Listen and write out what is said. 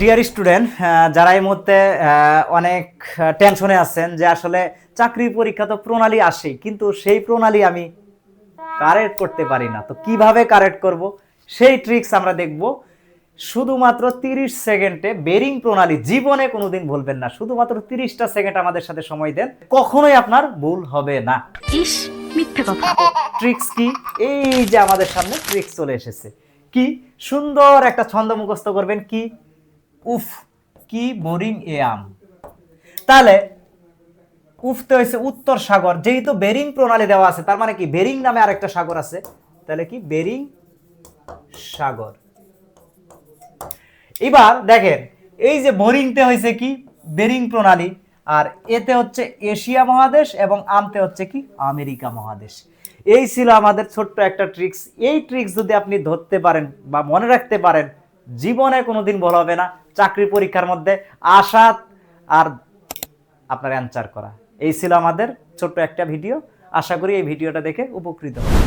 Dear student, যারা এই মুহূর্তে অনেক টেনশনে আছেন যে আসলে চাকরির পরীক্ষা তো প্রণালী আসে, কিন্তু সেই প্রণালী আমি কারেক্ট করতে পারি না। তো কিভাবে কারেক্ট করব সেই ট্রিক্স আমরা দেখব শুধুমাত্র 30 সেকেন্ডে। বেরিং প্রণালী জীবনে কোনোদিন ভুলবেন না। শুধুমাত্র 30টা সেকেন্ড আমাদের সাথে সময় দেন, কখনোই আপনার ভুল হবে না। ইস, মিথ্যে কথা। ট্রিক্স কি? এই যে আমাদের সামনে ট্রিক্স চলে এসেছে। কি সুন্দর একটা ছন্দ মুখস্থ করবেন। কি? উফ, কি বোরিং এ আম। তাহলে উফতে হয়েছে উত্তর সাগর, যেহেতু বেরিং প্রণালী দেওয়া আছে তার মানে কি বেরিং নামে আরেকটা সাগর আছে, তাহলে কি বেরিং সাগর। এবার দেখেন এই যে বোরিংতে হয়েছে কি বেরিং প্রণালী, আর এতে হচ্ছে এশিয়া মহাদেশ এবং আমতে হচ্ছে কি আমেরিকা মহাদেশ। এই ছিল আমাদের ছোট্ট একটা ট্রিক্স। এই ট্রিক্স যদি আপনি ধরতে পারেন বা মনে রাখতে পারেন, জীবনে কোনোদিন ভুল হবে না। চাকরি পরীক্ষার মধ্যে আসা আর আপনার অ্যান্সার করা। এই ছিল আমাদের ছোট্ট একটা ভিডিও। আশা করি এই ভিডিওটা দেখে উপকৃত হবেন।